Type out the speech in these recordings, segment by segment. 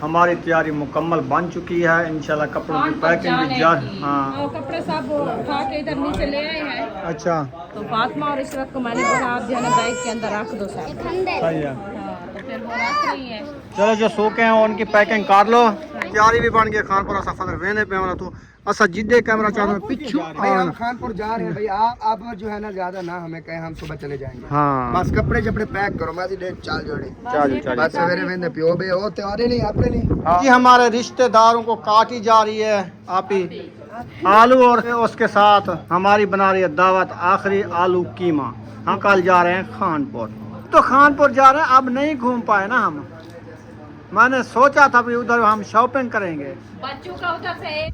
हमारी तैयारी मुकम्मल बन चुकी है। इंशाल्लाह कपड़ों की पैकिंग भी हाँ कपड़े सब उठा के इधर नीचे ले आए हैं। अच्छा, तो फातिमा और इशरत को मैंने बोला आप जो है ना बैग के अंदर रख दो सर। सही है। तो फिर वो रख रही है। चलो जो सूखे हैं उनकी पैकिंग कर लो। तैयारी भी बन गई। खानपुर सफर वेने पे हमारा तो असा जिद्दे कैमरा चाहते हैं पिछू हम खानपुर जा रहे हैं भाई। आप जो है ना ज्यादा ना हमें कहें, हम सुबह चले जाएंगे। हाँ बस कपड़े जपड़े पैक करो। मैं डेट चाल जोड़ी चल बस सवेरे वेंदे पियो बे हो त्योहारे नहीं अपने नहीं जी। हमारे रिश्तेदारों को काटी जा रही है आप ही आलू और उसके साथ हमारी बना रही है दावत आखिरी आलू कीमा। हम कल जा रहे हैं खानपुर। तो खानपुर जा रहे हैं, अब नहीं घूम पाए ना हम। मैंने सोचा था भी उधर हम शॉपिंग करेंगे। बच्चों का उधर से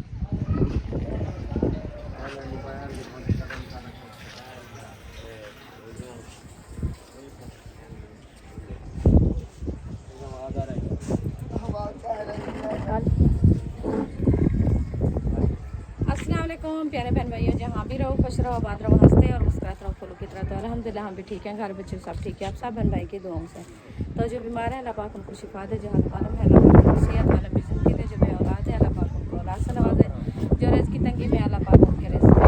अस्सलामुअलैकुम प्यारे बहन भाइयों, जहाँ भी रहो खुश रहो, आबाद रहो, हंसते और मुस्कुराते रहो, फूलों की तरह। तो अल्हम्दुलिल्लाह हम भी ठीक हैं, घर बच्चे सब ठीक है। आप सब बहन भाई की दुआओं से। तो जो बीमार है अल्लाह पाक उनको शिफा दे, जो हालम है अल्लाह पाक उनको सेहत वाला भी ज़िंदगी दे, जो बेऔलाद है अल्लाह पाक उनको औलाद से नवाजे, जो रिज़्क़ की तंगी में अल्लाह पाक उनके रिज़्क़ में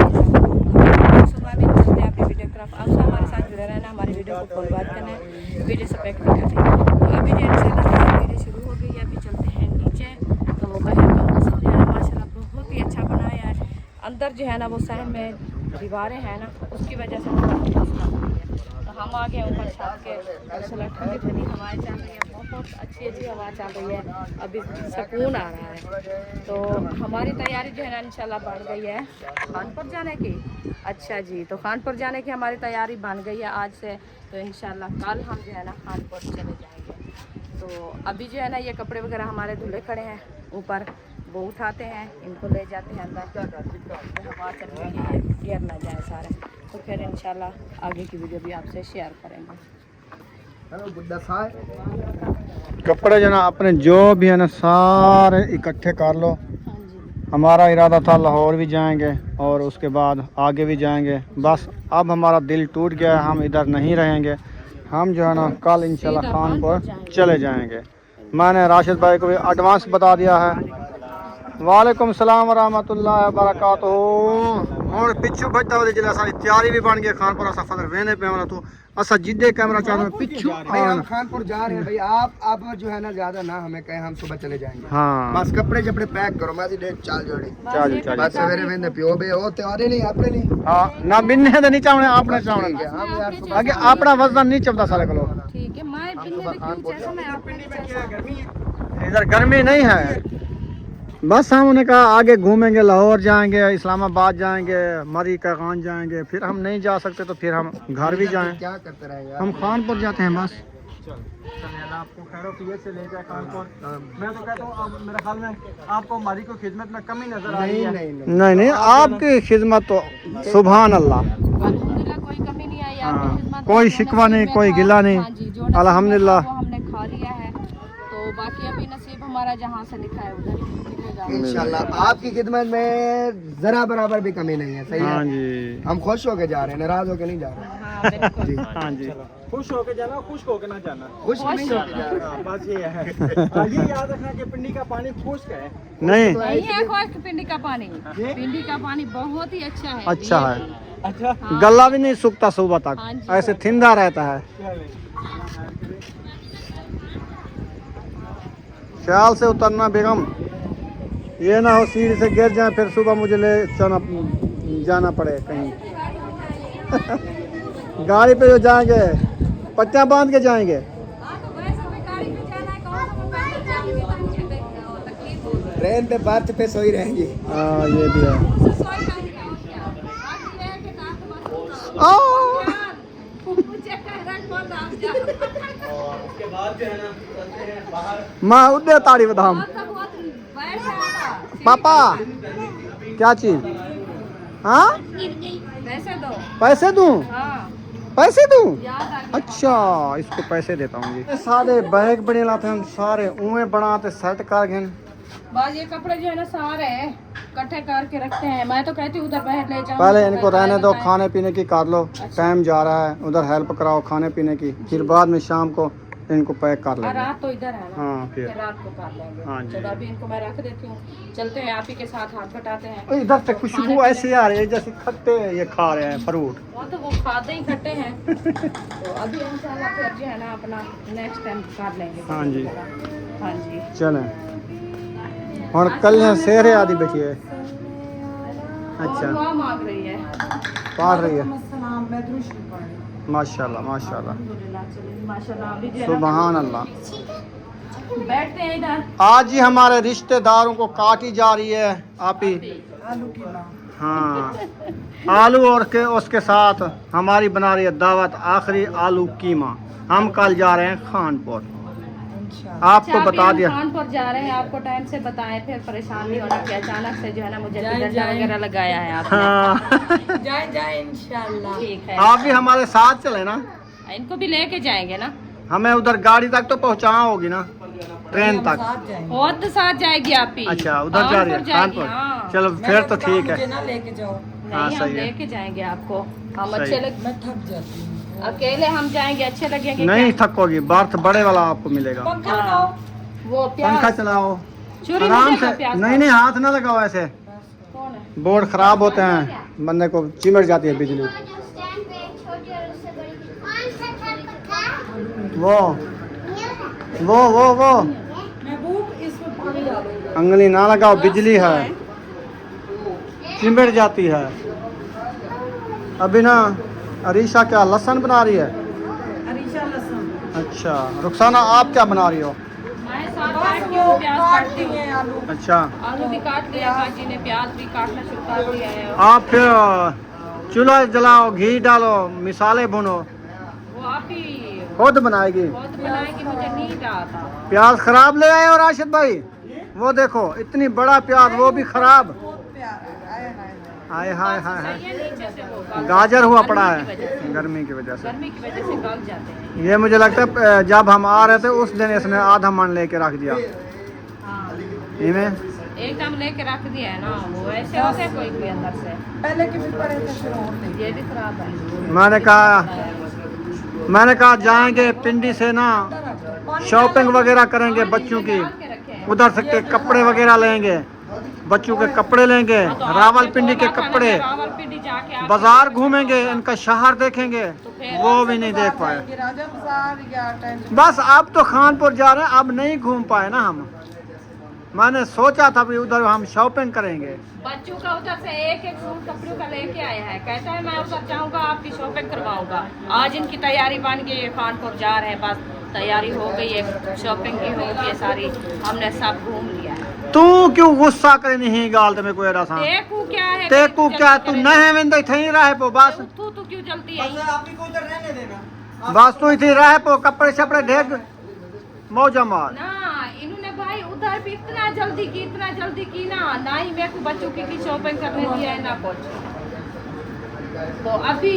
सुबह भी चलते आपकी वीडियो की तरफ। आप सब हमारे साथ जुड़े रहना, हमारी वीडियो को फॉलो बात करना है, वीडियो सब्सक्राइब करना है। तो अभी जो है वीडियो शुरू हो गई है। अभी चलते हैं नीचे। तो बाहर का मौसम जो है माशाल्लाह बहुत ही अच्छा बना है। अंदर जो है ना वो सहन में दीवारें हैं ना, उसकी वजह से तो हम आ गए ऊपर छत के। माशाल्लाह ठंडी ठंडी हवाएं चल रही है, बहुत अच्छी अच्छी हवा चल रही है। अभी सुकून आ रहा है। तो हमारी तैयारी जो है ना इंशाल्लाह बढ़ गई है खानपुर जाने की। अच्छा जी, तो खानपुर जाने की हमारी तैयारी बन गई है आज से। तो इंशाल्लाह कल हम जो है ना खानपुर चले जाएंगे। तो अभी जो है ना ये कपड़े वगैरह हमारे धुले खड़े हैं ऊपर, वो उठाते हैं, इनको ले जाते हैं अंदर, हवा चल रही है, गिर ना जाए सारे। तो फिर इंशाल्लाह आगे की वीडियो भी आपसे शेयर करेंगे। कपड़े जो ना अपने जो भी है ना सारे इकट्ठे कर लो। हाँ जी, हमारा इरादा था लाहौर भी जाएंगे और उसके बाद आगे भी जाएंगे। बस अब हमारा दिल टूट गया है, हम इधर नहीं रहेंगे। हम जो है ना कल इंशाल्लाह खानपुर चले जाएंगे। मैंने राशिद भाई को भी एडवांस बता दिया है। वालेकुम सलाम व रहमतुल्लाहि व बरकातहू। और पिछू बजता हुआ जिला सारी तैयारी भी बन गई। खानपुर सफर वेने पे हमारा तो असा जिद्दे कैमरा चाहते हैं पिछू भाई। हम खानपुर जा रहे हैं भाई। आप जो है ना ज्यादा ना हमें कहें, हम सुबह चले जाएंगे। हाँ बस कपड़े जपड़े पैक करो। मैं डेट चाल जोड़ी चल बस सवेरे वेंदे पियो बे हो त्योहारे नहीं अपने नहीं हाँ ना बिन्ने तो नहीं चावने आपने चावने हम यार सुबह आगे अपना वजन नहीं चलता सारे को। ठीक है। मैं बिन्ने क्यों जैसा मैं आप इधर गर्मी नहीं है। बस हमने कहा आगे घूमेंगे, लाहौर जाएंगे, इस्लामाबाद जाएंगे, मरी का खान जाएंगे। फिर हम नहीं जा सकते तो फिर हम घर भी जाएं। क्या करते रहे यार। हम खानपुर जाते हैं बस। आपको खैर से ले जाए खानपुर। मैं तो कहता हूँ मेरे ख्याल में आपको हमारी को खिदमत में कमी नजर आई है। नहीं आपकी खिदमत तो सुभान अल्लाह, अल्हम्दुलिल्लाह कोई कमी नहीं आई आपकी खिदमत। कोई शिकवा नहीं, कोई गिला नहीं, अल्हम्दुलिल्लाह। हमने खा लिया है। तो बाकी अभी नसीब हमारा जहाँ से लिखा है उधर ही मिलेगा इंशाल्लाह। आपकी खिदमत में जरा बराबर भी कमी नहीं है। सही हाँ है जी। हम खुश होके जा रहे हैं, नाराज होके नहीं जा रहे। हाँ बिल्कुल। हाँ जी, खुश होके जाना, खुश होके ना जाना। खुश नहीं होके जा रहे। हाँ, बस ये है। ये याद रखना कि पिंडी का पानी खुश्क है। नहीं नहीं है खुश्क पिंडी का पानी। पिंडी का पानी बहुत ही अच्छा है। अच्छा है। अच्छा, गला भी नहीं सूखता सुबह तक, हाँ जी। ऐसे थिंदा रहता है। ख्याल से उतरना बेगम, ये ना हो सीढ़ी से गिर जाए फिर सुबह मुझे ले जाना पड़े कहीं। गाड़ी पे जो जाएंगे पट्टियाँ बांध के जाएंगे। ट्रेन पे बर्थ पे सोई रहेंगी। हाँ ये भी है। माँ उड़े ताड़ी बदाम पापा क्या चीज? हाँ पैसे दूं? हाँ पैसे दूं? याद आ गया। अच्छा इसको पैसे देता हूँ जी। सारे बैग बने लाते हैं सारे ऊँए बनाते सेट कर गए। बस ये कपड़े जो है ना सारे इकट्ठे करके रखते हैं। मैं तो कहती हूँ उधर बाहर ले जाओ। पहले इनको रहने दो, खाने पीने की कर लो। टाइम जा रहा है, उधर हेल्प कराओ खाने पीने की। फिर बाद में शाम को इनको पैक कर और लेंगे। रात तो इधर है ना, हाँ फिर रात को कर लेंगे। हाँ जी। चलो अभी इनको मैं रख देती हूँ, चलते हैं आप ही के साथ हाथ बटाते हैं। इधर से खुशबू ऐसी आ रही है जैसे खट्टे ये खा रहे हैं फ्रूट। वो तो वो खाते ही खट्टे हैं। तो अभी इंशाल्लाह फिर जो है ना अपना नेक्स्ट टाइम कर लेंगे। हाँ जी हाँ जी। चलें। और कल यहाँ शेर आदि बैठी है। और अच्छा दुआ मांग रही है। पढ़ रही है। अस्सलाम, मैं दुरूद शरीफ पढ़ रही हूँ। माशाल्लाह माशाल्लाह अल्हम्दुलिल्लाह, चलिए माशाल्लाह। अभी जो है ना सुभान अल्लाह। बैठते हैं इधर। आज ही हमारे रिश्तेदारों को काटी जा रही है आप ही। आलू की ना हाँ आलू और के उसके साथ हमारी बना रही है दावत आखिरी आलू कीमा। हम कल जा रहे हैं खानपुर। आपको अच्छा, बता अभी हम दिया। खानपुर जा रहे हैं, आपको टाइम से बताएं, फिर परेशान नहीं होना कि अचानक से जो है ना मुझे डंडा वगैरह लगाया है आपने। हाँ जाए इंशाल्लाह। ठीक है, आप भी हमारे साथ चले ना। इनको भी लेके जाएंगे ना। हमें उधर गाड़ी तक तो पहुँचाना होगी ना, ट्रेन तक। साथ जाएंगे। और तो साथ जाएगी आप ही। अच्छा उधर जा रही है जाएगी, खानपुर। हाँ। चलो फिर तो ठीक मुझे है। ना लेके जाओ, हाँ, नहीं हम सही है। लेके जाएंगे आपको। हम सही अच्छे है। लग मैं थक जाती हूँ। अकेले हम जाएंगे, अच्छे लगेंगे नहीं क्या? थकोगी, बर्थ बड़े वाला आपको मिलेगा। पंखा हाँ। लगाओ। वो पंखा प्याज चलाओ चूरी आराम मुझे से। का प्याज नहीं नहीं हाथ ना लगाओ ऐसे, कौन है? बोर्ड खराब होते हैं, बंदे को चिमट जाती है बिजली। वो वो महबूब इसमें पानी डालो। अंगली ना लगाओ, बिजली है, चिमट जाती है। अभी ना अरीशा क्या लहसुन बना रही है? अरीशा लहसुन। अच्छा रुखसाना आप क्या बना रही हो? मैं साथ बैठ के वो प्याज काटती हूँ। आलू। अच्छा आलू भी काट लिया बाजी ने, प्याज भी काटना शुरू कर दिया है। आप फिर चूल्हा जलाओ, घी डालो, मिसाले भुनो, वो आप ही खुद बनाएगी। बहुत बनाएगी, मुझे नहीं आता। प्याज खराब ले आए हो राशिद भाई? वो देखो इतनी बड़ा प्याज, वो भी खराब। बहुत प्यारा है। हाय हाय हाय हाय। ये नीचे से वो गल- गाजर हुआ पड़ा गर्मी की वजह है से। गर्मी की वजह से। गर्मी की वजह से गल जाते हैं। ये मुझे लगता है जब हम आ रहे थे उस दिन इसने आधा मन लेके रख दिया। हाँ, इनमें एकदम लेके रख दिया है ना, वो ऐसे होते हैं कोई कोई अंदर से। पहले के भी पड़े थे, फिर और नहीं। ये भी खराब है। मैंने कहा जाएंगे पिंडी से ना, शॉपिंग वगैरह करेंगे बच्चों की, डाल के रखे हैं। उधर से के कपड़े वगैरह लेंगे, बच्चों के कपड़े लेंगे, हाँ, तो रावलपिंडी के आपने बोला था ना, कपड़े, रावलपिंडी जाके आप- बाजार घूमेंगे, इनका शहर देखेंगे, वो भी नहीं देख पाए। राजा बाजार या टेंशन। बस अब तो खानपुर जा रहे हैं, अब नहीं घूम पाए ना हम। मैंने सोचा था भी उधर हम शॉपिंग करेंगे। बच्चों का उधर से एक एक सूट कपड़ों का लेके आया है, कहता है मैं उधर जाऊंगा आपकी शॉपिंग करवाऊंगा। आज इनकी तैयारी बन गई है, खानपुर जा रहे हैं, बस तैयारी हो गई है, शॉपिंग की हो गई है सारी, हमने सब घूम लिया है। तू क्यों गुस्सा करे नहीं गाल ते में कोई रसा देखू क्या है, तेकू क्या तू नहीं वेंदे थई रहे पो बस तू क्यों जल्दी आई? आप ही को उधर रहने देना। बस तू इथी रहे पो, कपड़े शपड़े ढेग मौजा मार। ना इन्होंने भाई उधर भी इतना जल्दी की ना ही मेरे को बच्चों की शॉपिंग करने दिया है ना कुछ। तो अभी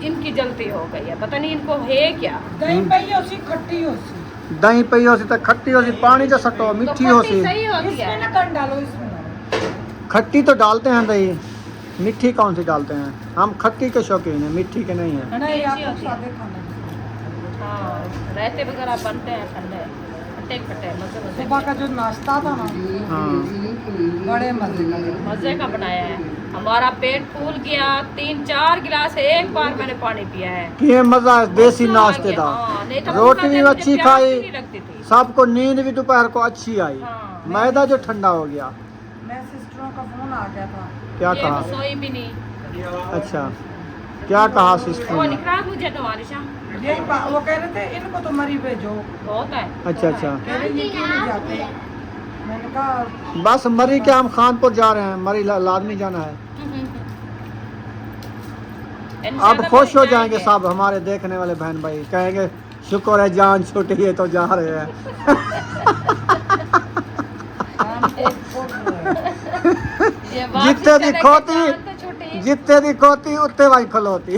इनकी जल्दी हो गई है, पता नहीं इनको है क्या। दही पई होसी, खट्टी होसी। दही पई होसी तो खट्टी होसी, पानी जो सटो मीठी तो होसी। सही होती इसमें है। ना कर डालो, इसमें। खट्टी तो डालते हैं दही, मीठी कौन सी डालते हैं? हम खट्टी के शौकीन हैं, मीठी के नहीं है। नहीं, आप टेस्टी तो होती है। सादे खाना। हाँ, रहते वगैरह बनते हैं ठंडे खट्टे मजे सुबह का जो नाश्ता था ना, हाँ बड़े मजे का। मजे का बनाया है। हमारा पेट फूल गया, 3-4 गिलास एक बार मैंने पानी पिया है। कि मजा है, देसी गुस्सा आ नाश्ते गया। था। हाँ, नहीं तो रोटी भी मुझे अच्छी प्यास खाई, भी नहीं लगती थी। सबको नींद भी दोपहर को अच्छी आई। हाँ। मैदा जो ठंडा हो गया। मैं सिस्टरों का फोन आ गया था। क्या ये कहा? सोई भी नहीं। अच्छा क्या कहा सिस्टर वो ने? निकला मुझे तुम्हारी शाम यही वो कह रहे थे इनको तो मरी भेजो। बहुत है। अच्छा अच्छा कह रहे ये क्यों नहीं जाते। मैंने कहा बस मरी के हम खानपुर जा रहे हैं, मरी लाजमी जाना है। अब खुश हो जाएंगे सब हमारे देखने वाले बहन भाई, कहेंगे शुक्र है जान छूटी है तो जा रहे हैं। जितने दी खोती जितने दी खोती उतने भाई खलोती।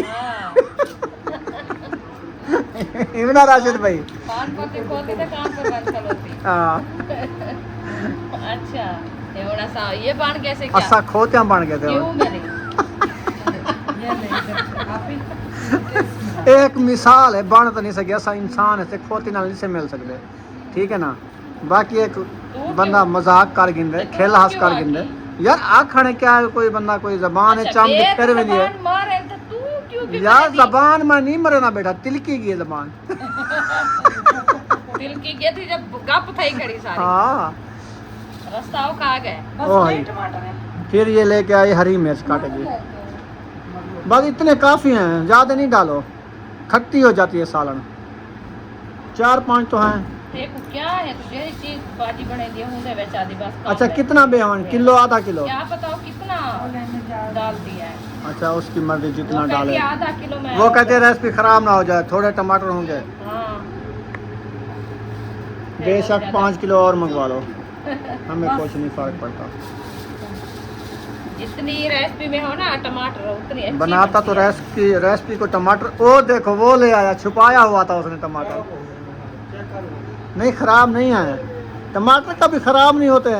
इमना राशिद भाई। हाँ अच्छा ये बाण कैसे क्या? असा खोतियां बन गए थे। क्यों मेरी? ये ले इधर आप ही एक मिसाल है बन तो नहीं सके ऐसा इंसान है खोती नाल नहीं से मिल सकते ठीक है ना बाकी एक बंदा मजाक कर गिंदे खेल हंस कर गिंदे यार आखने क्या है कोई बंदा कोई जबान है चाम फिर भी लिए मारे तो तू क्यों भी यार जबान में नहीं मरे ना बेटा तिलकी गई जबान दिल की गई थी जब गप थई खड़ी सारी हाँ रास्ता का आ गए ओह फिर ये लेके आई हरी मिर्च काटेगी बस इतने काफी हैं ज्यादा नहीं डालो खट्टी हो जाती है सालन 4-5 तो हैं देखो क्या है तुझे चीज बाजी बने दिए होंगे बेचा दी बस अच्छा कितना बेहन किलो आधा किलो क्या बताओ कितना डाल दिया है अच्छा उसकी मर्जी जितना वो कहती डाले है आधा किलो में वो कहते हैं रेसिपी खराब ना हो जाए थोड़े टमाटर होंगे हाँ बेशक 5 किलो और मंगवा लो हमें कुछ नहीं फर्क पड़ता जितनी रेसिपी में हो ना टमाटर उतनी अच्छी बनाता तो बनती है। रेसिपी को टमाटर ओ देखो वो ले आया छुपाया हुआ था उसने टमाटर नहीं खराब नहीं आया टमाटर कभी खराब नहीं होते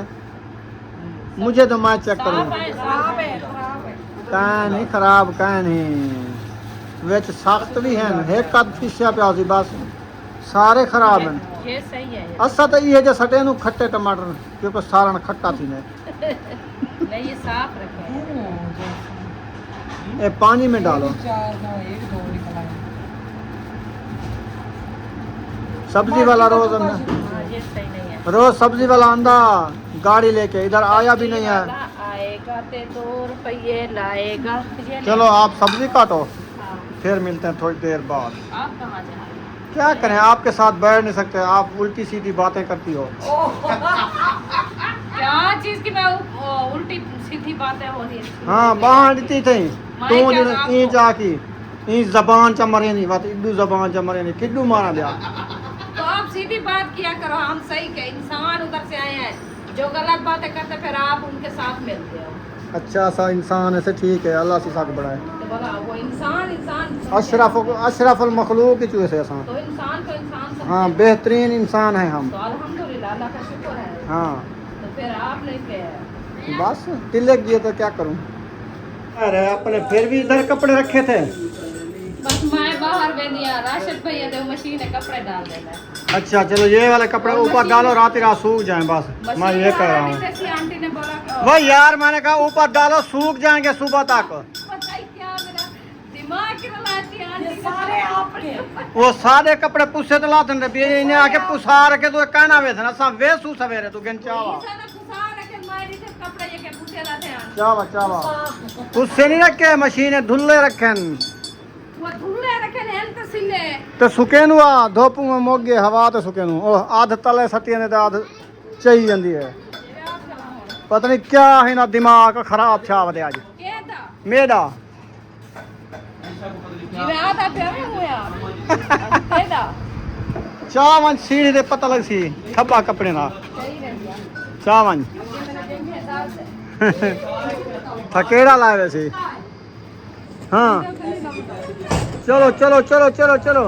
मुझे तो मैं चेक साफ करूँगा है साफ है खराब है कहीं नहीं खराब कहीं नहीं विच सख्त भी हैं एक का पीछे प्याजी बस सारे खराब हैं ये सही है असा तो ये जो सटे नु खट्टे टमाटर क्योंकि सारण खट्टा थी ने नहीं ये साफ रखे ये पानी में डालो सब्जी वाला रोज हाँ ये सही नहीं है रोज सब्जी वाला आंदा गाड़ी लेके इधर आया भी नहीं है वाला आएगा ते 2 रुपये लाएगा ये चलो आप सब्जी काटो हाँ, फिर मिलते हैं थोड़ी देर बाद आप कहाँ जा रहे क्या करें आपके साथ बैठ नहीं सकते आप उल्टी सीधी बातें करती हो हो क्या चीज की मैं उल्टी सीधी बातें हो रही है हाँ बाहर दी थी मैं तू क्या जो आपको- ई जाकी ई जबान चमरे नहीं बात इद्दू जबान चमरे नहीं किड्डू मारा दिया तो आप सीधी बात किया करो हम सही के इंसान उधर से आए हैं जो गलत बातें करते फिर आप उनके साथ मिलते हो अच्छा सा इंसान ऐसे ठीक है अल्लाह से साथ बढ़ाए तो बोला वो इंसान अशरफुल मखलूक की चूहे से आसान तो इंसान को इंसान समझे। हाँ बेहतरीन इंसान है हम तो अल्हम्दुलिल्लाह अल्लाह का शुक्र है हाँ तो फिर आप लेके बस तिलक दिए तो क्या करूँ अरे अपने फिर भी इधर कपड़े रखे थे बस मैं बाहर में दिया राशिद भैया दे मशीन है कपड़े डाल देना अच्छा चलो ये वाले कपड़े ऊपर डालो रात ही रात सूख जाएं बस मैं ये कह रहा हूँ आंटी ने बोला कि वो यार मैंने कहा ऊपर डालो सूख जाएंगे सुबह तक पता ही क्या मेरा दिमाग की रलाती आंटी सारे आपने वो सारे कपड़े पुसे तो लाते थे इन्हें आके पुसा रखे तो कहना वे थे ना सब वे सू सवेरे तू गिन चावा चावा चावा उससे नहीं रखे मशीनें धुल्ले रखे तो सुकेनु आ धोपू में मोगे हवा तो सुकेनु ओ आध तले सटिया ने तो आध चाहिए जाती है पता नहीं क्या है ना दिमाग खराब छाव दे आज मेरा चावन सीढ़ी दे पता लग सी खब्बा कपड़े ना चावन थकेड़ा लाए वैसे हाँ चलो चलो चलो चलो चलो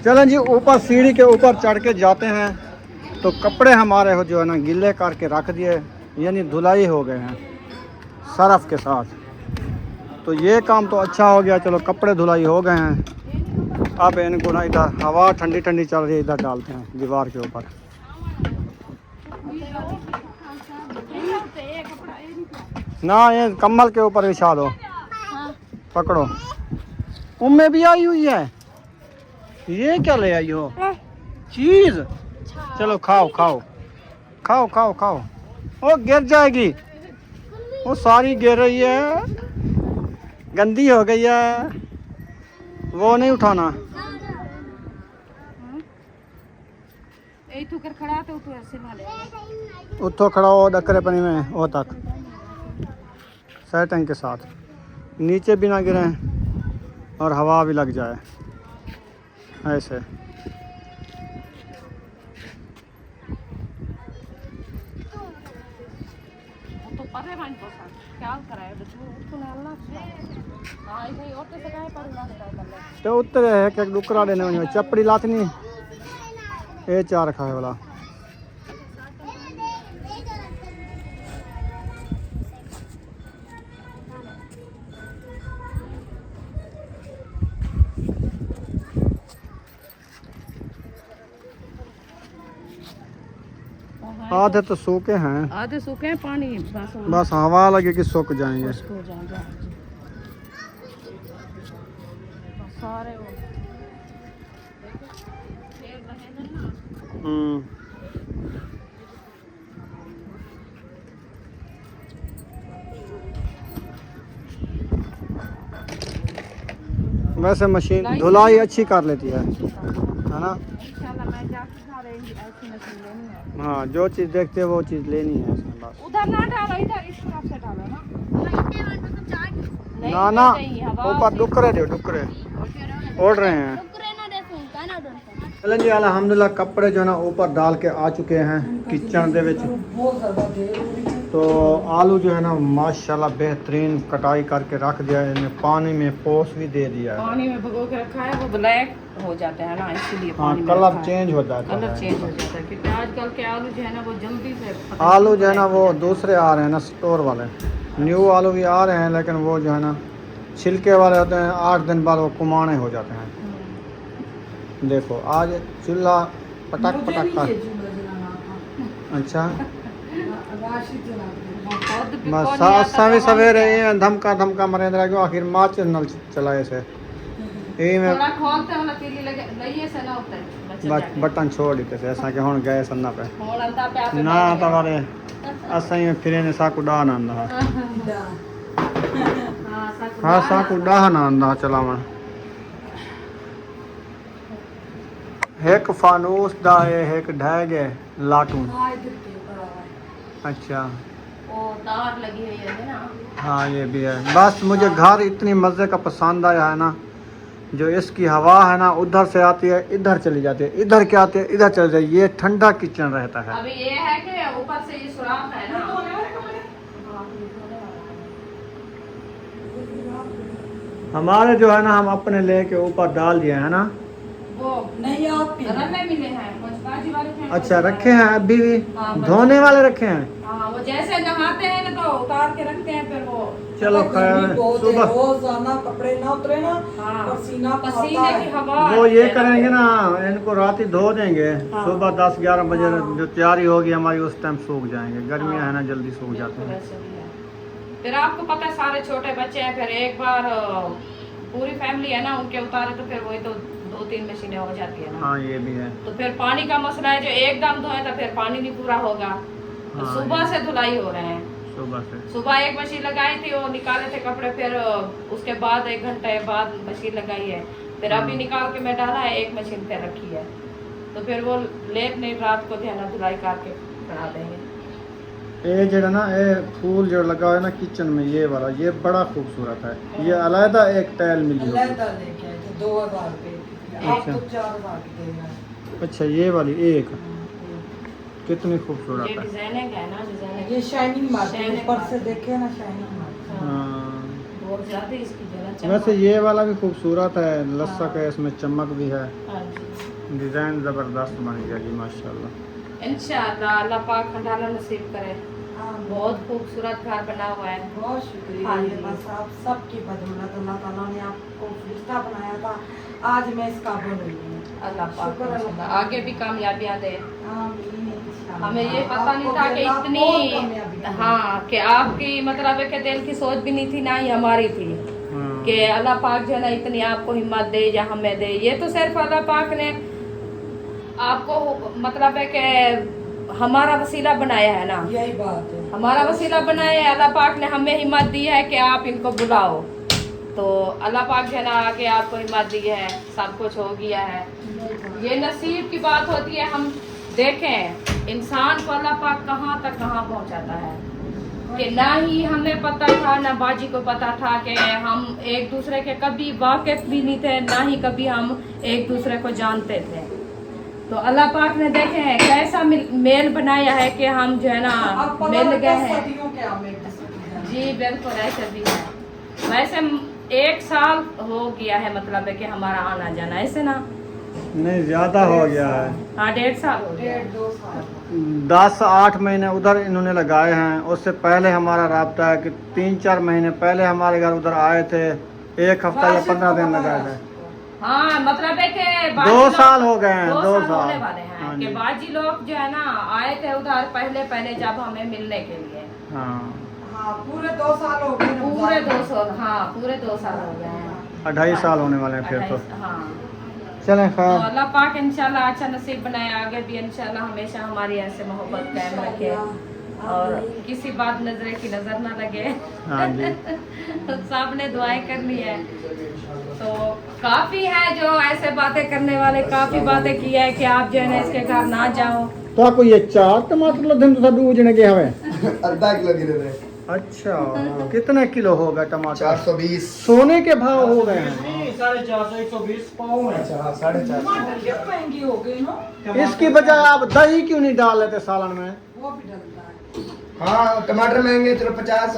चलें जी ऊपर सीढ़ी के ऊपर चढ़ के जाते हैं तो कपड़े हमारे हो जो है ना गिले करके रख दिए यानी धुलाई हो गए हैं सरफ के साथ तो ये काम तो अच्छा हो गया चलो कपड़े धुलाई हो गए हैं अब इनको ना इधर हवा ठंडी ठंडी चल रही है इधर डालते हैं दीवार के ऊपर ना ये कम्बल के ऊपर बिछा दो पकड़ो उम्मे भी आई हुई है ये क्या ले आई हो चीज चलो खाओ खाओ खाओ खाओ खाओ ओ गिर जाएगी वो सारी गिर रही है गंदी हो गई है वो नहीं उठाना उठो खड़ा हो डकरे पानी में वो तक सेटिंग के साथ नीचे भी ना गिरे और हवा भी लग जाए ऐसे तो उत्तर है कि डुकरा देने में चपड़ी लातनी ये चार खाए वाला आधे तो सूखे हैं, आधे सूखे हैं, पानी बस हवा लगे कि सूख जाएंगे। हो जाएंगे सारे वो वैसे मशीन धुलाई अच्छी कर लेती है ना। इंशाल्लाह मैं जाके घर ऐसी मशीन लेनी है। हाँ, जो चीज़ देखते हैं वो चीज़ लेनी है इसमें बस। उधर ना डालो, इधर इस तरफ से डालो ना। नहीं, ना ना नहीं, हवा ऊपर डुकरे दो, डुकरे उड़ रहे हैं। चलें जी, अल्हम्दुलिल्लाह कपड़े जो है ना ऊपर डाल के आ चुके हैं किचन दे विच। तो आलू जो है ना माशाल्लाह बेहतरीन कटाई करके रख दिया है, इन्हें पानी में पोस भी दे दिया है। पानी में भिगो के रखा है, वो ब्लैक हो जाता है ना, इसीलिए हाँ, पानी में कलर रखा है। चेंज हो जाता कलर है। चेंज हो जाता है क्योंकि आजकल के आलू जो है ना वो जल्दी से आलू जो है ना वो दूसरे आ रहे हैं ना, स्टोर वाले। न्यू आलू भी आ रहे हैं, लेकिन वो जो है ना छिलके वाले होते हैं, 8 दिन बाद वो कुमाने हो जाते हैं। देखो आज चूल्हा पटक पटक का। अच्छा, बस सवे सवेरे ये धमका धमका मरेंद्रा क्यों आखिर माच नल चलाए से यही में थोड़ा खोलते वाला तीली लगे लइए से ना होता है बटन छोड़ देते से ऐसा कि हुन गए सन्ना पे होण अंता पे आपे ना तवारे असाई में फिरे ने साकु डा ना आंदा। हाँ, साकु डा ना आंदा चलावन। एक फानूस दा है, एक ढह गए लाटू। अच्छा, वो तार लगी हुई है ना। हाँ ये भी है। बस मुझे घर इतनी मज़े का पसंद आया है ना, जो इसकी हवा है ना उधर से आती है इधर चली जाती है, इधर क्या आती है इधर चली जाती है। ये ठंडा किचन रहता है। अभी ये है कि ऊपर से ये सुराख है ना। हमारे जो है ना हम अपने लेके ऊपर डाल दिए है ना। वो नहीं आप रन्ने मिले हैं कुछ बाजी वाले हैं। अच्छा, रखे हैं अभी भी हाँ, धोने वाले रखे हैं। हाँ, वो जैसे नहाते हैं ना तो उतार के रखते हैं, फिर वो चलो खैर सुबह रोजाना कपड़े ना उतरे ना, हाँ, पसीना पसीने की हवा वो ये करेंगे ना, इनको रात ही धो देंगे। हाँ। सुबह 10-11 बजे जो तैयारी होगी हमारी उस टाइम सूख जाएंगे। गर्मियाँ है ना जल्दी सूख जाते हैं। वैसे भी है। फिर आपको पता है सारे छोटे बच्चे हैं, फिर एक बार पूरी फैमिली है ना उनके उतारे तो फिर वही तो 2-3 मशीनें हो जाती है ना। हाँ ये भी है। तो फिर पानी का मसला है, जो एकदम धोए तो फिर पानी नहीं पूरा होगा। तो हाँ, सुबह से धुलाई हो रहे हैं। सुबह एक मशीन लगाई थी, वो निकाले थे कपड़े, फिर उसके बाद 1 घंटे बाद मशीन लगाई है, फिर अभी निकाल के मैं डाला है, एक मशीन पे रखी है। तो फिर वो लेट नहीं रात को ध्यान धुलाई करके बना देंगे। ये जो है ना ये फूल जो लगा हुआ है ना किचन में, ये वाला ये बड़ा खूबसूरत है। ये अलहदा एक टाइल मिली होगी। 2000 रुपए आपको 4000 की देना है। अच्छा, ये वाली एक कितनी खूबसूरत ये है। डिजाइनिंग है ना, डिजाइनिंग ये शाइनिंग मारती है, Shining ऊपर से मारती है। देखे ना शाइनिंग मारती है। हाँ, बहुत ज्यादा इसकी जगह वैसे ये वाला भी खूबसूरत है, लस्सक है, इसमें चमक भी है। हाँ जी, डिज़ाइन ज़बरदस्त बन गया जी माशाल्लाह। इंशाअल्लाह अल्लाह पाक खंडाला नसीब करे। बहुत खूबसूरत घर बना हुआ है। बहुत शुक्रिया। हाँ ये जी। बस आप सबकी बदौलत अल्लाह ताला ने आपको फरिश्ता बनाया था, आज मैं इस काबिल हुई हूँ। अल्लाह पाक शुक्र अल्लाह इंशाअल्लाह पाक। आगे भी कामयाबियां दे। आमीन इंशाअल्लाह। हमें ये पता नहीं आपको था कि अल्लाह बहुत कामयाबी इतनी देगा। हाँ कि आपकी मतलब है कि दिल की सोच भी नहीं थी ना ही हमारी थी हाँ। कि अल्लाह पाक जो है ना इतनी आपको हिम्मत दे या हमें दे। ये तो सिर्फ अल्लाह पाक ने आपको मतलब है कि हमारा वसीला बनाया है ना, यही बात है। हमारा वसीला बनाया है। अल्लाह पाक ने हमें हिम्मत दी है कि आप इनको बुलाओ, तो अल्लाह पाक जो है ना आगे आपको हिम्मत दी है, सब कुछ हो गया है। ये नसीब की बात होती है। हम देखें इंसान को अल्लाह पाक कहाँ तक कहाँ पहुँचाता है कि ना ही हमें पता था ना बाजी को पता था कि हम एक दूसरे के कभी वाकिफ भी नहीं थे, ना ही कभी हम एक दूसरे को जानते थे। तो अल्लाह पाक ने देखे हैं कैसा मेल बनाया है कि हम जो है ना मिल गए हैं। सदियों के हम एक दूसरे को जानते हैं। जी बिल्कुल ऐसे भी है। वैसे 1 साल हो गया है मतलब है कि हमारा आना जाना, ऐसे ना नहीं ज़्यादा हो गया है। हाँ 1.5 साल हो गया। 1.5-2 साल 10-8 महीने उधर इन्होंने लगाए हैं। उससे पहले हमारा राब्ता है कि 3-4 महीने पहले हमारे घर उधर आए थे, 1 हफ्ता या 15 दिन लगाए थे। हाँ मतलब है कि 2 बाजी साल हो गए हैं, 2 2 साल होने साल। वाले हैं हाँ कि जी। बाजी लोग जो है ना आए थे उधर पहले जब हमें मिलने के लिए। हाँ, हाँ पूरे 2 साल हो गए पूरे 2 साल, हाँ पूरे 2 साल हो गए हैं। 2.5 साल होने वाले हैं फिर तो। 28, हाँ। चलें तो खैर, अल्लाह पाक इंशाल्लाह अच्छा नसीब बनाए, आगे भी इंशाल्लाह हमेशा हमारी ऐसे मोहब्बत कायम रखे और किसी बात नजरे की नजर ना लगे। हाँ जी। सब ने दुआएं कर ली है तो काफी है जो ऐसे बातें करने वाले, काफी बातें की है कि आप जो है ना इसके घर ना जाओ। तो आपको ये 4 टमाटर लदन तो सब उजने के हवे। आधा किलो गिरे थे। अच्छा, कितने किलो होगा टमाटर? 420। सोने के भाव हो गए हैं। 450 120 पाव में। अच्छा हाँ 450। महंगी हो गई ना, इसकी बजाय आप दही क्यों नहीं डाल लेते सालन में? वो भी डलता है। हाँ टमाटर महंगे, चलो 50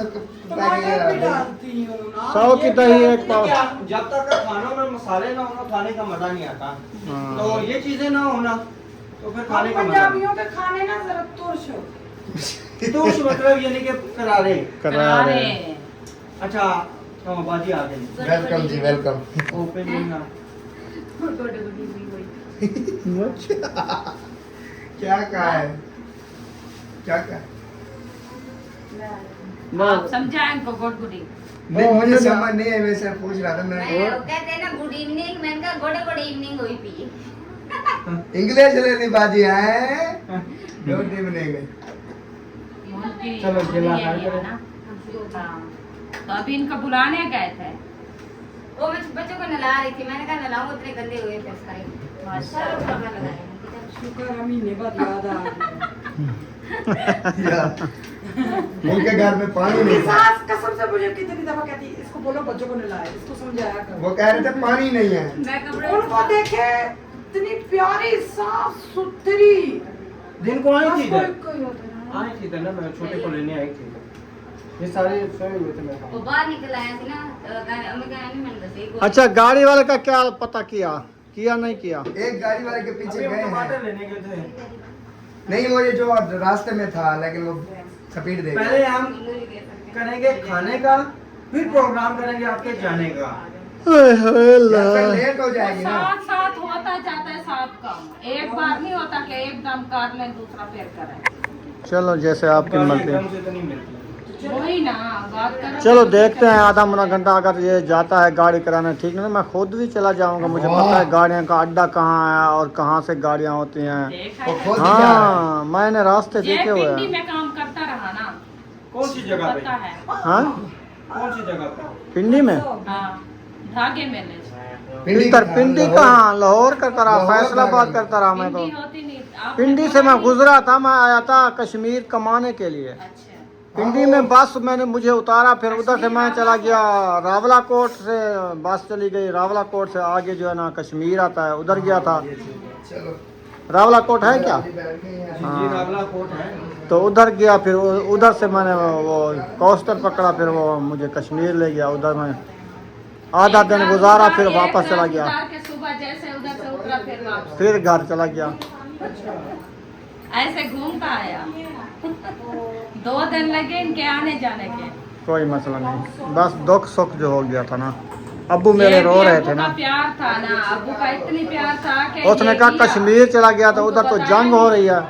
टमाटर भी डालती हूँ ना। 100 की दही एक पाव। क्या, जब तक खानों में मसाले ना हो खाने का मजा नहीं आता। हाँ। तो ये चीजें ना होना तो फिर खाने हम का मजा पंजाबियों के खाने ना जरा तुर्श हो। नहीं। तो उस मतलब यानी कि करारे। करारे। अच्छा तो बाजी आ गई। वेलकम जी वेलकम। ओपन ना क्या कहा है, क्या कहा? आप समझाएं इनको गुड गुडी। नहीं मुझे समझ नहीं है, वैसे पूछ रहा था मैं। कहते हैं ना गुड इवनिंग, मैंने कहा गुड इवनिंग हुई पी। इंग्लिश लेनी बाजी है। Good evening. चलो, जिला ये है ना। हाँ। तो अभी इनको बुलाने गए थे। वो मैं बच्चों को नला रही थी, मैंने कहा नलाऊं, उतने गंदे हुए थे उसका। माशाल्लाह। शुक्र है महीने बाद याद आ गया। उनके घर में पानी नहीं था। सास कसम से मुझे कितनी दफा कहती है, इसको बोलो बच्चों को नलाए, इसको समझाया करो। वो कह रहे थे पानी नहीं है। मैं कपड़े उनको देखे इतनी प्यारी साफ सुथरी। दिन को आई थी इधर। कोई होता है आई थी इधर ना, मैं छोटे को लेने आई थी। ये सारे सोए हुए थे मेरे वो साथ। बाहर निकल आया थी ना, मैं कहा नहीं मैंने दसे को। अच्छा, गाड़ी वाले का क्या पता किया नहीं किया? एक गाड़ी वाले के पीछे अभी हम गए टमाटर हैं। लेने गए थे। नहीं वो ये जो रास्ते में था, लेकिन वो स्पीड दे गया। पहले हम करेंगे खाने का, फिर प्रोग्राम करेंगे आपके जाने का। या फिर लेट हो जाएगी ना। साथ साथ होता जाता है सब काम, एक बार नहीं होता कि एकदम कर लें दूसरा फिर करें। चलो जैसे आपकी गाड़ी मर्जी। एकदम से तो नहीं मिलती। वही ना बात करो। चलो देखते हैं, आधा मुना घंटा अगर ये जाता है गाड़ी कराने, ठीक है, मैं खुद भी चला जाऊंगा। मुझे पता है गाड़ियों का अड्डा कहाँ है और कहाँ से गाड़ियाँ होती हैं। देखा वो है। खुद ही जा रहा है। हाँ, मैंने रास्ते ये देखे हुए पिंडी हैं। में काम करता रहा ना, कौन सी जगह पे? पता है। हाँ, कौन सी जगह पे? पिंडी में। हाँ धागे में ले। पिंडी इधर पिंडी कहाँ, लाहौर करता रहा, लाहौर फैसलाबाद का करता रहा मैं तो। पिंडी होती नहीं। आपने पिंडी से बोला मैं नहीं। गुजरा था, मैं आया था कश्मीर कमाने के लिए। अच्छा पिंडी में बस मुझे उतारा, फिर उधर से मैं चला गया रावला कोट से, बस चली गई रावला कोट से आगे जो है ना कश्मीर आता है, उधर गया था। चलो रावला कोट है क्या? जी रावला कोट है। तो उधर गया, फिर उधर से मैंने वो कोस्टर पकड़ा, फिर वो मुझे कश्मीर ले गया। उधर मैं आधा दिन गुजारा, फिर वापस चला गया, के सुबह जैसे उधर से उतरा फिर वापस फिर घर चला गया। ऐसे घूम का आया। 2 दिन लगे इनके आने जाने के। कोई मसला नहीं, बस दुख सुख जो हो गया था ना। अब्बू मेरे ये रो भी रहे अब्बू थे ना, का प्यार था ना, अब्बू का इतनी प्यार था कि उसने ये कहा किया। कश्मीर चला गया था, उनको उधर तो बताया जंग हो नहीं। रही है,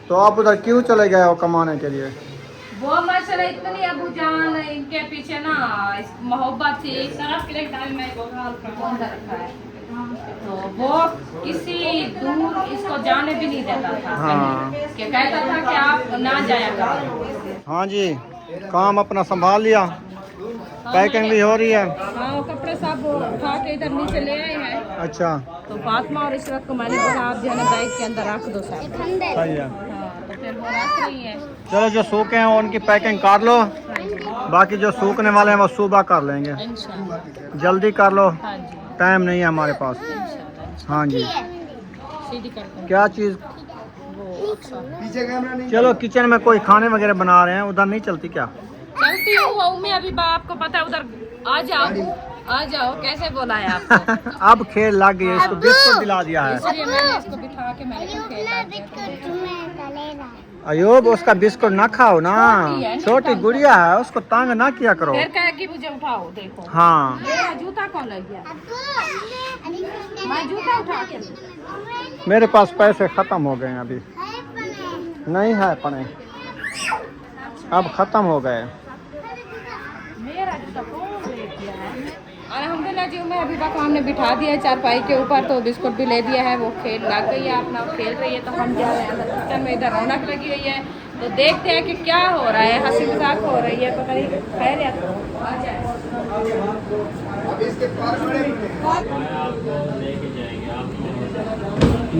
तो आप उधर क्यों चले गए हो कमाने के लिए? वो मसला इतनी अबू जान इनके पीछे ना मोहब्बत थी। कौन रखा है तो वो किसी दूर इसको जाने भी नहीं देता था। हाँ। कि कहता था कि आप ना जाया करो। हाँ जी, काम अपना संभाल लिया, पैकिंग भी हो रही है। हाँ वो कपड़े सब उठा के इधर नीचे ले आए हैं। अच्छा, तो फातिमा और इशरत को मैंने बोला आप जो है ना बैग के अंदर रख दो साहब। सही है। हाँ तो फिर वो रख रही है। चलो जो सूखे हैं उनकी पैकिंग कर लो, बाकी जो सूखने वाले हैं वो सुबह कर लेंगे। इंशाल्लाह। जल्दी कर लो, हाँ जी टाइम नहीं है हमारे पास। इंशाल्लाह। हाँ जी, सीधी करते हैं क्या चीज़? वो अच्छा। पीछे कैमरा नहीं। चलो किचन में कोई खाने वगैरह बना रहे हैं, उधर नहीं चलती क्या? चलती हूँ मैं अभी आपको पता है उधर आ जाओ कैसे बोला है आपको। अब खेल लग गई, इसको बिस्कुट दिला दिया है। इसलिए मैंने इसको बिठा के मैंने खेला। अयोब उसका बिस्कुट ना खाओ ना, छोटी गुड़िया है, उसको तंग ना किया करो। फिर कहे कि मुझे उठाओ, देखो हाँ मेरा जूता कौन लग गया, मैं जूता उठा के मेरे पास पैसे खत्म हो गए अभी, नहीं है पड़े, अब खत्म हो गए। मेरा जूता कौन ले दिया है। अल्हम्दुलिल्लाह जी, मैं अभी तक हमने बिठा दिया है चारपाई के ऊपर, तो बिस्कुट भी ले दिया है, वो खेल लग गई है अपना, खेल रही है। तो हम जा रहे हैं अंदर किचन में, इधर रौनक लगी हुई है, तो देखते हैं कि क्या हो रहा है, हंसी मजाक हो रही है, पता नहीं खैर या आ जाए।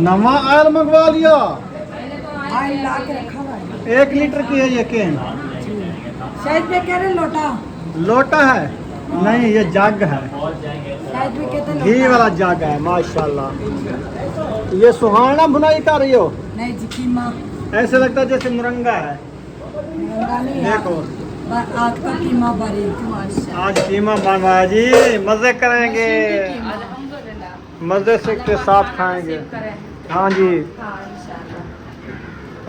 नवा आयल मंगवा लिया, आयल ला के रखा हुआ है। 1 लीटर की है ये कैन। शायद पे कह रहे लोटा, लोटा है, नहीं ये जग है, शायद पे कहते घी लोटा। वाला जग है माशाल्लाह। ये सुहाना बुनाई कर रही हो, नहीं जी, कीमा ऐसे लगता है जैसे मुरंगा है। महंगा नहीं है। देखो आज का कीमा बारीक। आज कीमा बनवाया जी, मजे करेंगे, अल्हम्दुलिल्लाह मजे से के साथ खाएंगे। नसीब करें। हाँ जी। हाँ इंशाल्लाह।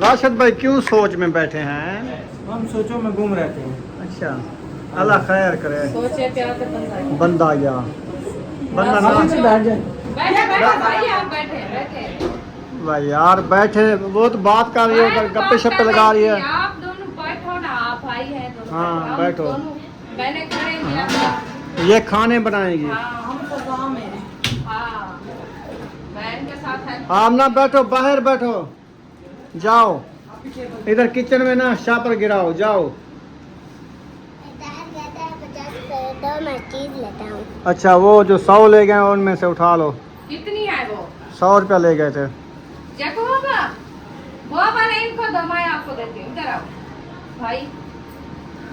राशिद भाई क्यों सोच में बैठे हैं? हम सोचो में घूम रहे थे। अच्छा, अल्लाह खैर करे, सोचे प्यार से बंदा बंदा आ गया, बंदा ना बैठ जाए। बैठे बैठे भाई, आप बैठे बैठे भाई यार बैठे, वो तो बात कर रही है उधर, गप्पे शप्पे लगा रही है। आप दोनों बैठो ना, आप भाई हैं दोनों। हाँ, हम बैठो। दोनों मैंने करेंगे आपका। ये खाने बनाएंगी। हाँ हम सजा में हैं। हाँ, बहन के साथ है। आप ना बैठो, बाहर बैठो, जाओ इधर किचन में ना शापर गिराओ, जाओ। मैं चीज लेता हूँ। अच्छा, वो जो 100 ले गए उनमें से उठा लो। कितनी है वो? 100 रुपया ले गए थे। जको होगा वो वाले, इनको दो, मैं आपको देती हूँ, इधर आओ भाई।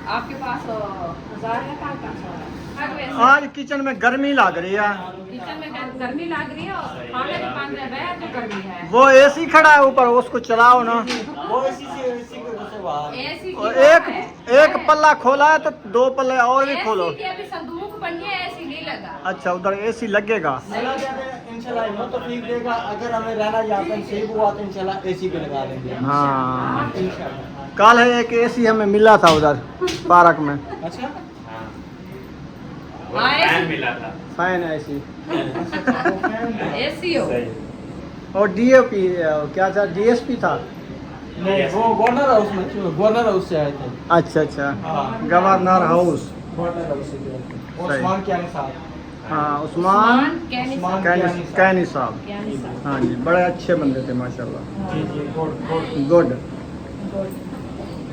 आपके पास 1000 है, कहाँ है? हर वैसे आज किचन में गर्मी लग रही है, किचन में गर्मी लग रही है और खाने भी बन रहे हैं, तो गर्मी है। वो एसी खड़ा है ऊपर, उसको चलाओ ना। वो इसी को घुसे बाहर। एसी और एक पल्ला खोला है तो 2 पल्ले और भी खोलो। अभी संदूक बनी है, एसी नहीं लगा। अच्छा, उधर एसी लगेगा। इंशाल्लाह हिम्मत तो ठीक देगा, अगर हमें रहना यहाँ पे सही हुआ तो इंशाल्लाह एसी पे लगा देंगे। हाँ, इंशाल्लाह। कल है एक एसी हमें मिला था उधर पार्क में, अच्छा, हाँ, फैन एसी एसी हो। और डीओपी क्या था, डीएसपी था। नहीं वो गवर्नर हाउस में, गवर्नर हाउस से आए थे। अच्छा अच्छा, हाँ, गवर्नर हाउस। गवर्नर हाउस से गए थे। सही। उस्मान कियानी साहब। हाँ, उस्मान उस्मान कैनी साहब। ज्ञानी साहब। हाँ जी, बड़े अच्छे बंदे थे माशाल्लाह। जी जी, गुड गुड।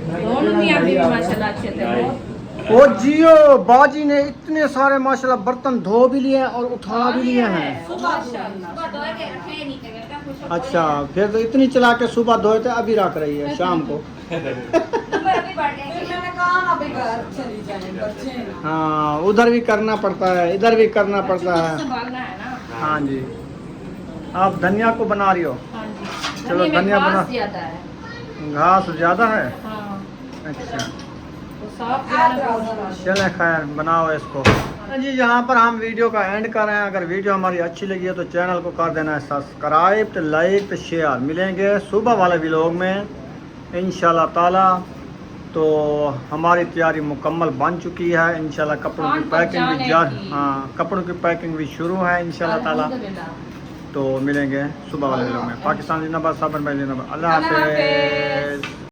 दोनों मियां बीवी माशाल्लाह अच्छे थे। ओ जियो, बाजी ने इतने सारे माशाल्लाह बर्तन धो भी लिए और उठा भी लिए हैं। माशाल्लाह। अच्छा, फिर तो इतनी चला के सुबह धोए थे, अभी रख रही है शाम को। मैंने कहा ना भाई घर चली जाए, बच्चे हैं ना। हाँ, उधर भी करना पड़ता है, इधर भी करना पड़ता है। संभालना है ना। हाँ जी। आप धनिया को बना रही हो? हाँ जी। चलो, धनिया में धनिया बना। घास ज्यादा है। घास ज्यादा है। हाँ, अच्छा, तो साफ जो है ना बहुत सारा। चले खैर बनाओ इसको। जी, यहाँ पर हम वीडियो का एंड कर रहे हैं। अगर वीडियो हमारी अच्छी लगी है तो चैनल को कर देना है सब्सक्राइब, तो लाइक, तो शेयर। मिलेंगे सुबह वाले व्लॉग में इंशाल्लाह ताला। तो हमारी तैयारी मुकम्मल बन चुकी है इंशाल्लाह। कपड़ों की खान पर पैकिंग भी जाने की। हाँ, कपड़ों की पैकिंग भी शुरू है इंशाल्लाह ताला। अल्हम्दुलिल्लाह। तो मिलेंगे सुबह वाले व्लॉग में। पाकिस्तान जिंदाबाद, साबर भाई जिंदाबाद। अल्लाह अल्लाह हाफिज़।